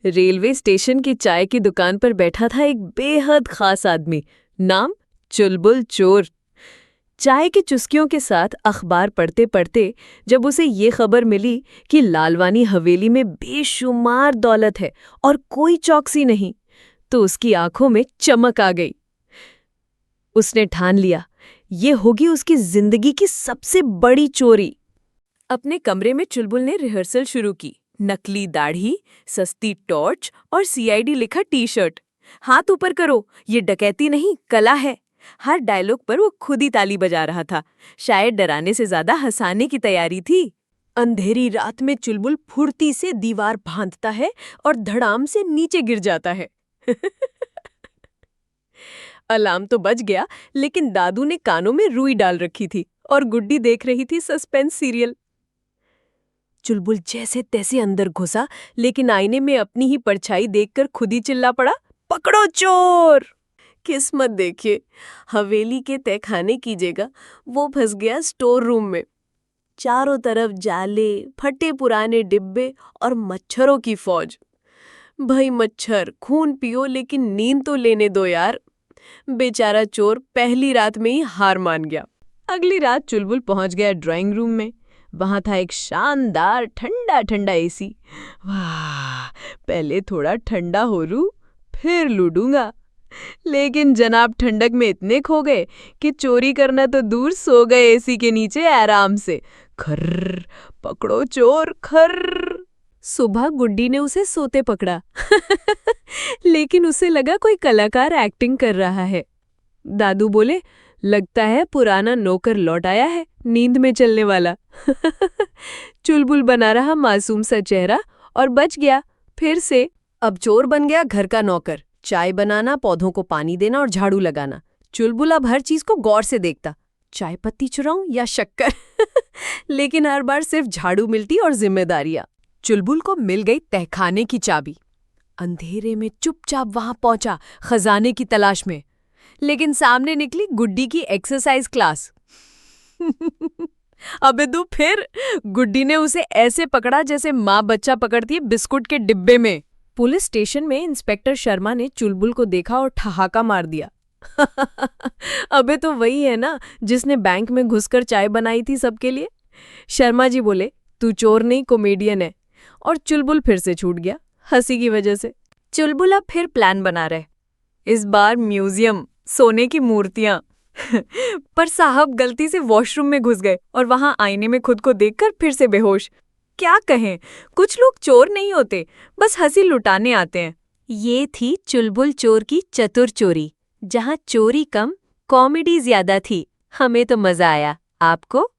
Railway station की चाय की दुकान पर बैठा था एक बेहद खास आदमी, नाम चुलबुल चोर। चाय की चुस्कियों के साथ अखबार पढ़ते पढ़ते जब उसे ये खबर मिली कि लालवानी हवेली में बेशुमार दौलत है और कोई चौकसी नहीं, तो उसकी आंखों में चमक आ गई। उसने ठान लिया, ये होगी उसकी जिंदगी की सबसे बड़ी चोरी। अपने कमरे में चुलबुल ने रिहर्सल शुरू की। नकली दाढ़ी, सस्ती टॉर्च और सीआईडी लिखा टी-शर्ट। हाथ ऊपर करो, ये डकैती नहीं, कला है। हर डायलॉग पर वो खुद ही ताली बजा रहा था। शायद डराने से ज्यादा हंसाने की तैयारी थी। अंधेरी रात में चुलबुल फुर्ती से दीवार भांजता है और धड़ाम से नीचे गिर जाता है। अलार्म तो बज गया, लेकिन दादू ने कानों में रुई डाल रखी थी और गुड्डी देख रही थी सस्पेंस सीरियल। चुलबुल जैसे तैसे अंदर घुसा, लेकिन आईने में अपनी ही परछाई देखकर खुद ही चिल्ला पड़ा, पकड़ो चोर। किस्मत देखिए, हवेली के तहखाने की जगह वो फंस गया स्टोर रूम में। चारों तरफ जाले, फटे पुराने डिब्बे और मच्छरों की फौज। भाई मच्छर, खून पियो लेकिन नींद तो लेने दो यार। बेचारा चोर पहली रात में ही हार मान गया। अगली रात चुलबुल पहुंच गया ड्राइंग रूम में। वहां था एक शानदार ठंडा ठंडा एसी। वाह, पहले थोड़ा ठंडा हो लूं, फिर लूटूंगा। लेकिन जनाब ठंडक में इतने खो गए कि चोरी करना तो दूर, सो गए एसी के नीचे आराम से। खर्र, पकड़ो चोर, खर्र। सुबह गुड्डी ने उसे सोते पकड़ा। लेकिन उसे लगा कोई कलाकार एक्टिंग कर रहा है। दादू बोले, लगता है पुराना नौकर लौट आया है, नींद में चलने वाला। चुलबुल बना रहा मासूम सा चेहरा और बच गया फिर से। अब चोर बन गया घर का नौकर। चाय बनाना, पौधों को पानी देना और झाड़ू लगाना। चुलबुल अब हर चीज को गौर से देखता, चाय पत्ती चुराऊं या शक्कर। लेकिन हर बार सिर्फ झाड़ू मिलती और जिम्मेदारियां। चुलबुल को मिल गई तहखाने की चाबी। अंधेरे में चुपचाप वहां पहुंचा, खजाने की तलाश में। लेकिन सामने निकली गुड्डी की एक्सरसाइज क्लास। अबे तू फिर। गुड्डी ने उसे ऐसे पकड़ा जैसे माँ बच्चा पकड़ती है बिस्कुट के डिब्बे में। पुलिस स्टेशन में इंस्पेक्टर शर्मा ने चुलबुल को देखा और ठहाका मार दिया। अबे तो वही है ना जिसने बैंक में घुसकर चाय बनाई थी सबके लिए। शर्मा जी बोले, तू चोर नहीं, कॉमेडियन है। और चुलबुल फिर से छूट गया हंसी की वजह से। चुलबुल अब फिर प्लान बना रहे। इस बार म्यूजियम, सोने की मूर्तियां। पर साहब गलती से वॉशरूम में घुस गए और वहां आईने में खुद को देखकर फिर से बेहोश। क्या कहें, कुछ लोग चोर नहीं होते, बस हंसी लुटाने आते हैं। ये थी चुलबुल चोर की चतुर चोरी, जहां चोरी कम, कॉमेडी ज्यादा थी। हमें तो मजा आया, आपको?